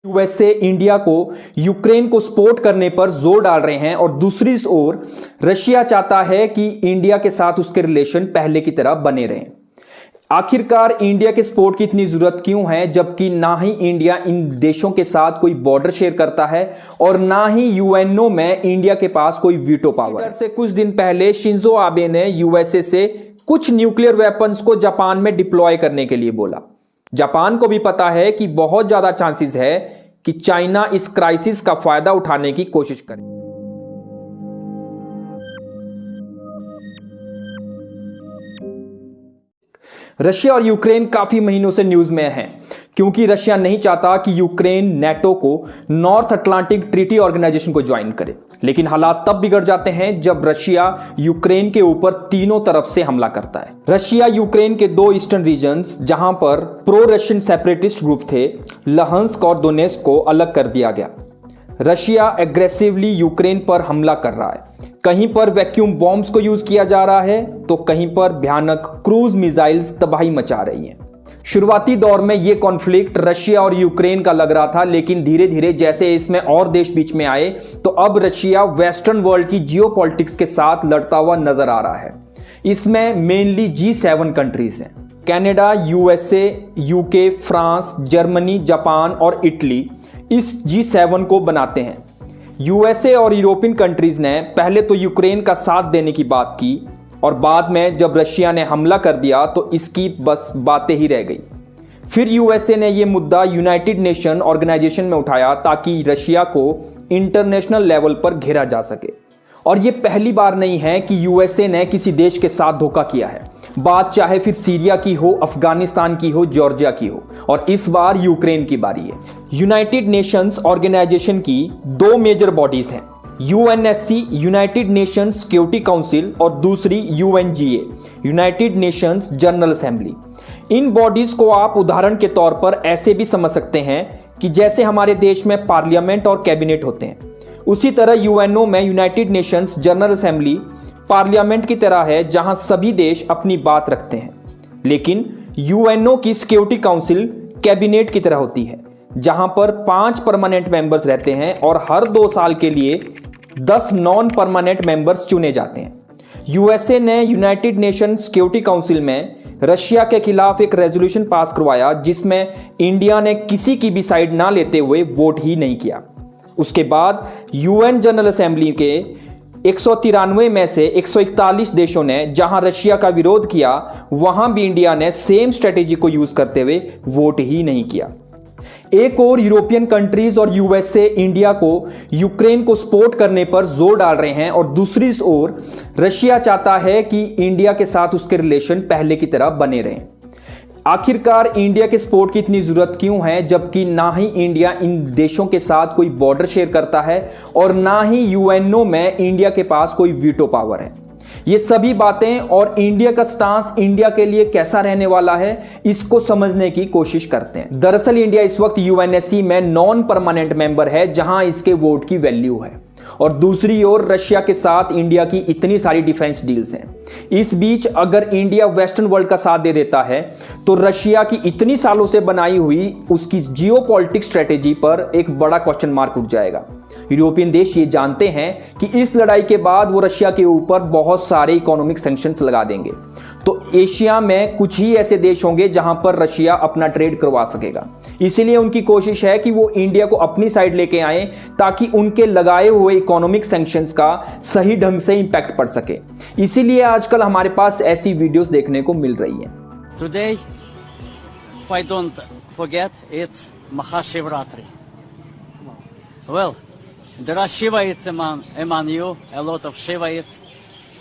USA India को Ukraine को support करने पर जोर डाल रहे हैं और दूसरी ओर रशिया चाहता है कि इंडिया के साथ उसके रिलेशन पहले की तरह बने रहें। आखिरकार इंडिया के सपोर्ट की इतनी जरूरत क्यों है, जबकि ना ही इंडिया इन देशों के साथ कोई बॉर्डर शेयर करता है और ना ही यूएनओ में इंडिया के पास कोई वीटो पावर है। से कुछ दिन पहले शिंजो आबे ने यूएसए से कुछ न्यूक्लियर वेपन्स को जापान में डिप्लॉय करने के लिए बोला। जापान को भी पता है कि बहुत ज्यादा चांसेस है कि चाइना इस क्राइसिस का फायदा उठाने की कोशिश करे। रशिया और यूक्रेन काफी महीनों से न्यूज में हैं, क्योंकि रशिया नहीं चाहता कि यूक्रेन नेटो को नॉर्थ अटलांटिक ट्रीटी ऑर्गेनाइजेशन को ज्वाइन करे। लेकिन हालात तब बिगड़ जाते हैं जब रशिया यूक्रेन के ऊपर तीनों तरफ से हमला करता है। रशिया यूक्रेन के दो ईस्टर्न रीजन्स जहां पर प्रो रशियन सेपरेटिस्ट ग्रुप थे, लहंस्क और दोनेस्क को अलग कर दिया गया। रशिया एग्रेसिवली यूक्रेन पर हमला कर रहा है। कहीं पर वैक्यूम बॉम्ब्स को यूज किया जा रहा है तो कहीं पर भयानक क्रूज मिसाइल्स तबाही मचा रही हैं। शुरुआती दौर में यह कॉन्फ्लिक्ट रशिया और यूक्रेन का लग रहा था, लेकिन धीरे धीरे जैसे इसमें और देश बीच में आए तो अब रशिया वेस्टर्न वर्ल्ड की जियोपॉलिटिक्स के साथ लड़ता हुआ नजर आ रहा है। इसमें मेनली G7 कंट्रीज हैं, Canada, USA, UK, France, Germany, Japan और इटली इस G7 को बनाते हैं। यूएसए और यूरोपियन कंट्रीज ने पहले तो यूक्रेन का साथ देने की बात की और बाद में जब रशिया ने हमला कर दिया तो इसकी बस बातें ही रह गई। फिर यूएसए ने यह मुद्दा यूनाइटेड नेशन ऑर्गेनाइजेशन में उठाया ताकि रशिया को इंटरनेशनल लेवल पर घेरा जा सके। और यह पहली बार नहीं है कि यूएसए ने किसी देश के साथ धोखा किया है। बात चाहे फिर सीरिया की हो, अफगानिस्तान की हो, जॉर्जिया की हो, और इस बार यूक्रेन की बारी है। यूनाइटेड नेशंस ऑर्गेनाइजेशन की दो मेजर बॉडीज हैं, UNSC United Nations security council और दूसरी UNGA United Nations general assembly. In bodies को आप उदाहरण के तौर पर ऐसे भी समझ सकते हैं कि जैसे हमारे देश में पार्लियामेंट और कैबिनेट होते हैं, उसी तरह यूएनओ में United Nations general assembly parliament की तरह है जहां सभी देश अपनी बात रखते हैं। लेकिन यूएनओ की सिक्योरिटी काउंसिल कैबिनेट की तरह होती है जहां पर 5 परमानेंट मेंबर्स रहते हैं और हर 2 साल के लिए 10 नॉन परमानेंट मेंबर्स चुने जाते हैं। यूएसए ने यूनाइटेड नेशन सिक्योरिटी काउंसिल में रशिया के खिलाफ एक रेजोल्यूशन पास करवाया जिसमें इंडिया ने किसी की भी साइड ना लेते हुए वोट ही नहीं किया। उसके बाद यूएन जनरल असेंबली के 193 में से 141 देशों ने जहां रशिया का विरोध किया, वहां भी इंडिया ने सेम स्ट्रेटेजी को यूज करते हुए वोट ही नहीं किया। एक और यूरोपियन कंट्रीज और यूएसए इंडिया को यूक्रेन को सपोर्ट करने पर जोर डाल रहे हैं और दूसरी ओर रशिया चाहता है कि इंडिया के साथ उसके रिलेशन पहले की तरह बने रहें। आखिरकार इंडिया के सपोर्ट की इतनी जरूरत क्यों है, जबकि ना ही इंडिया इन देशों के साथ कोई बॉर्डर शेयर करता है और ना ही यूएनओ में इंडिया के पास कोई वीटो पावर है। ये सभी बातें और इंडिया का स्टांस इंडिया के लिए कैसा रहने वाला है, इसको समझने की कोशिश करते हैं। दरअसल इंडिया इस वक्त यूएनएससी में नॉन परमानेंट मेंबर है जहां इसके वोट की वैल्यू है, और दूसरी ओर रशिया के साथ इंडिया की इतनी सारी डिफेंस डील्स हैं। इस बीच अगर इंडिया वेस्टर्न वर्ल्ड का साथ दे देता है तो रशिया की इतनी सालों से बनाई हुई उसकी जियोपॉलिटिक्स स्ट्रेटेजी पर एक बड़ा क्वेश्चन मार्क उठ जाएगा। यूरोपियन देश ये जानते हैं कि इस लड़ाई के बाद वो रशिया के ऊपर बहुत सारे इकोनॉमिक सैंक्शंस लगा देंगे, तो एशिया में कुछ ही ऐसे देश होंगे जहां पर रशिया अपना ट्रेड करवा सकेगा। इसीलिए उनकी कोशिश है कि वो इंडिया को अपनी साइड लेके आए ताकि उनके लगाए हुए इकोनॉमिक सैंक्शंस का सही ढंग से इंपैक्ट पड़ सके। इसीलिए आजकल हमारे पास ऐसी वीडियोस देखने को मिल रही हैं। Today, if I don't forget, it's Mahashivratri. Well, there are Shivaits among you, a lot of Shivaits.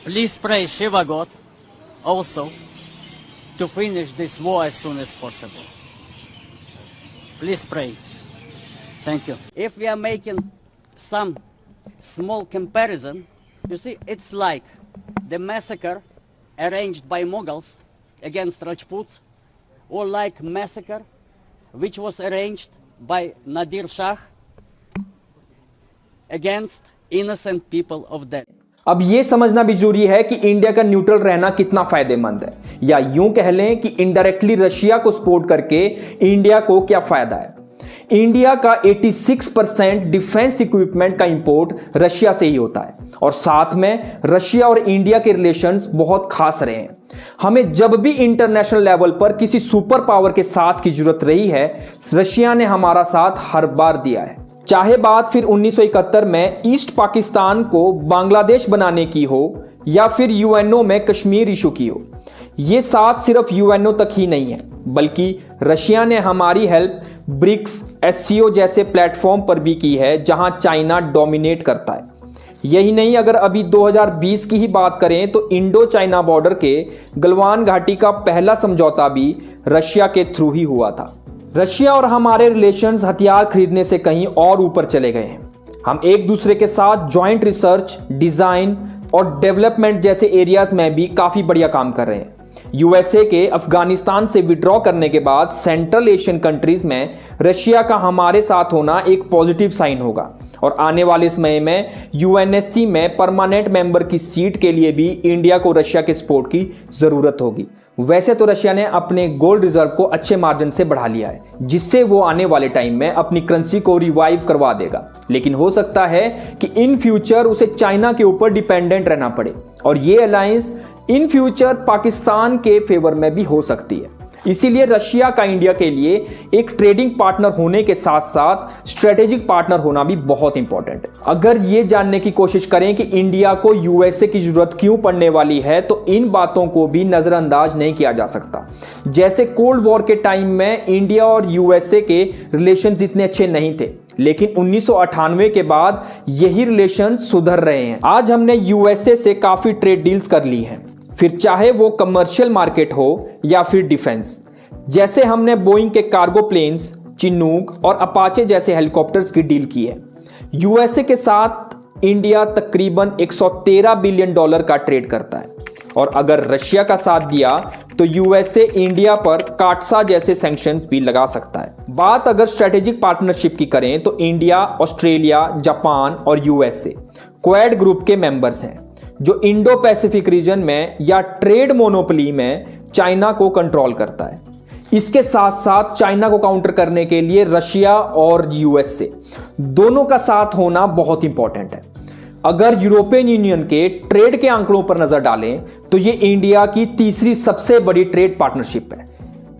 Please pray Shiva God also to finish this war as soon as possible. Please pray. Thank you. If we are making some small comparison, you see, it's like the massacre arranged by Mughals against Rajputs, or like massacre which was arranged by Nadir Shah against innocent people of Delhi. अब यह समझना भी जरूरी है कि India का neutral रहना कितना फायदेमंद है, या यूं कह लें कि इनडायरेक्टली रशिया को सपोर्ट करके इंडिया को क्या फायदा है। इंडिया का 86% डिफेंस इक्विपमेंट का इंपोर्ट रशिया से ही होता है और साथ में रशिया और इंडिया के रिलेशंस बहुत खास रहे हैं। हमें जब भी इंटरनेशनल लेवल पर किसी सुपर पावर के साथ की जरूरत रही है, रशिया ने हमारा साथ हर बार दिया है। चाहे बात फिर 1971 में ईस्ट पाकिस्तान को बांग्लादेश बनाने की हो या फिर यूएनओ में कश्मीर इशू की हो, ये साथ सिर्फ यूएनओ तक ही नहीं है, बल्कि रशिया ने हमारी हेल्प ब्रिक्स, एससीओ जैसे प्लेटफॉर्म पर भी की है, जहां चाइना डोमिनेट करता है। यही नहीं, अगर अभी 2020 की ही बात करें तो इंडो चाइना बॉर्डर के गलवान घाटी का पहला समझौता भी रशिया के थ्रू ही हुआ था। रशिया और हमारे रिलेशंस हथियार खरीदने से कहीं और ऊपर चले गए हैं। हम एक दूसरे के साथ जॉइंट रिसर्च, डिजाइन और डेवलपमेंट जैसे एरियाज में भी काफी बढ़िया काम कर रहे हैं। यूएसए के अफगानिस्तान से विड्रॉ करने के बाद सेंट्रल एशियन कंट्रीज में रशिया का हमारे साथ होना एक पॉजिटिव साइन होगा और आने वाले समय में यूएनएससी में परमानेंट मेंबर की सीट के लिए भी इंडिया को रशिया के सपोर्ट की जरूरत होगी। वैसे तो रशिया ने अपने गोल्ड रिजर्व को अच्छे मार्जिन से बढ़ा लिया है, जिससे वो आने वाले टाइम में अपनी करेंसी को रिवाइव करवा देगा, लेकिन हो सकता है कि इन फ्यूचर उसे चाइना के ऊपर डिपेंडेंट रहना पड़े और ये अलायंस इन फ्यूचर पाकिस्तान के फेवर में भी हो सकती है। इसीलिए रशिया का इंडिया के लिए एक ट्रेडिंग पार्टनर होने के साथ साथ स्ट्रेटेजिक पार्टनर होना भी बहुत इंपॉर्टेंट है। अगर ये जानने की कोशिश करें कि इंडिया को यूएसए की जरूरत क्यों पड़ने वाली है, तो इन बातों को भी नजरअंदाज नहीं किया जा सकता। जैसे कोल्ड वॉर के टाइम में इंडिया और यूएसए के रिलेशंस इतने अच्छे नहीं थे, लेकिन 1998 के बाद यही रिलेशंस सुधर रहे हैं। आज हमने यूएसए से काफी ट्रेड डील्स कर ली हैं, फिर चाहे वो कमर्शियल मार्केट हो या फिर डिफेंस। जैसे हमने बोइंग के कार्गो प्लेन्स, चिनूक और अपाचे जैसे हेलीकॉप्टर्स की डील की है। यूएसए के साथ इंडिया तकरीबन $113 बिलियन का ट्रेड करता है और अगर रशिया का साथ दिया तो यूएसए इंडिया पर काटसा जैसे सैंक्शंस भी लगा सकता है। बात अगर स्ट्रेटेजिक पार्टनरशिप की करें तो इंडिया, ऑस्ट्रेलिया, जापान और यूएसए क्वाड ग्रुप के मेंबर्स हैं, जो इंडो पैसिफिक रीजन में या ट्रेड मोनोपोली में चाइना को कंट्रोल करता है। इसके साथ साथ चाइना को काउंटर करने के लिए रशिया और यूएसए दोनों का साथ होना बहुत इंपॉर्टेंट है। अगर यूरोपियन यूनियन के ट्रेड के आंकड़ों पर नजर डालें तो ये इंडिया की तीसरी सबसे बड़ी ट्रेड पार्टनरशिप है।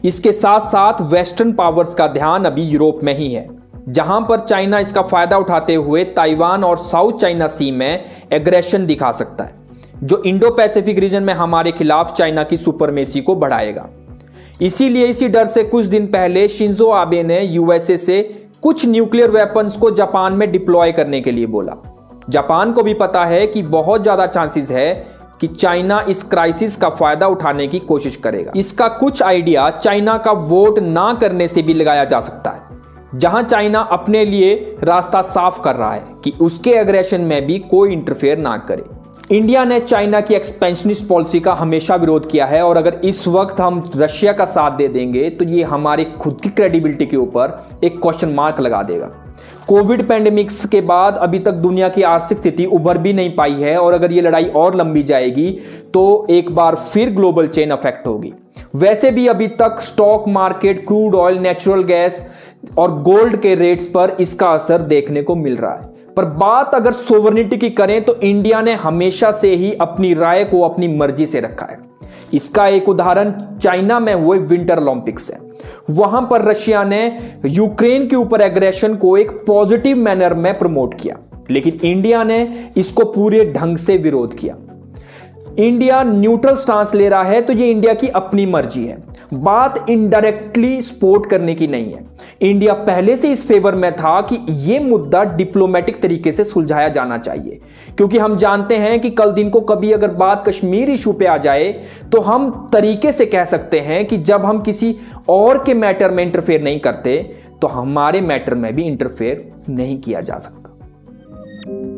इसके साथ साथ वेस्टर्न पावर्स का ध्यान अभी यूरोप में ही है, जहां पर चाइना इसका फायदा उठाते हुए ताइवान और साउथ चाइना सी में एग्रेशन दिखा सकता है, जो इंडो पैसिफिक रीजन में हमारे खिलाफ चाइना की सुपरमेसी को बढ़ाएगा। इसीलिए इसी डर से कुछ दिन पहले शिंजो आबे ने यूएसए से कुछ न्यूक्लियर वेपन्स को जापान में डिप्लॉय करने के लिए बोला। जापान को भी पता है कि बहुत ज्यादा चांसेस है कि चाइना इस क्राइसिस का फायदा उठाने की कोशिश करेगा। इसका कुछ आइडिया चाइना का वोट ना करने से भी लगाया जा सकता है, जहां चाइना अपने लिए रास्ता साफ कर रहा है कि उसके एग्रेशन में भी कोई इंटरफेयर ना करे। इंडिया ने चाइना की एक्सपेंशनिस्ट पॉलिसी का हमेशा विरोध किया है और अगर इस वक्त हम रशिया का साथ दे देंगे तो ये हमारे खुद की क्रेडिबिलिटी के ऊपर एक क्वेश्चन मार्क लगा देगा। कोविड पैंडेमिक्स के बाद अभी तक दुनिया की आर्थिक स्थिति उभर भी नहीं पाई है और अगर ये लड़ाई और लंबी जाएगी तो एक बार फिर ग्लोबल चेन अफेक्ट होगी। वैसे भी अभी तक stock market, crude oil, natural gas और गोल्ड के रेट्स पर इसका असर देखने को मिल रहा है। पर बात अगर सोवरेनिटी की करें तो इंडिया ने हमेशा से ही अपनी राय को अपनी मर्जी से रखा है। इसका एक उदाहरण चाइना में हुए विंटर ओलंपिक्स है। वहां पर रशिया ने यूक्रेन के ऊपर एग्रेशन को एक पॉजिटिव मैनर में प्रमोट किया, लेकिन इंडिया ने इसको पूरे ढंग से विरोध किया। इंडिया न्यूट्रल स्टांस ले रहा है तो ये इंडिया की अपनी मर्जी है, बात इनडायरेक्टली सपोर्ट करने की नहीं है। इंडिया पहले से इस फेवर में था कि यह मुद्दा डिप्लोमेटिक तरीके से सुलझाया जाना चाहिए, क्योंकि हम जानते हैं कि कल दिन को कभी अगर बात कश्मीर इशू पे आ जाए तो हम तरीके से कह सकते हैं कि जब हम किसी और के मैटर में इंटरफेयर नहीं करते तो हमारे मैटर में भी इंटरफेयर नहीं किया जा सकता।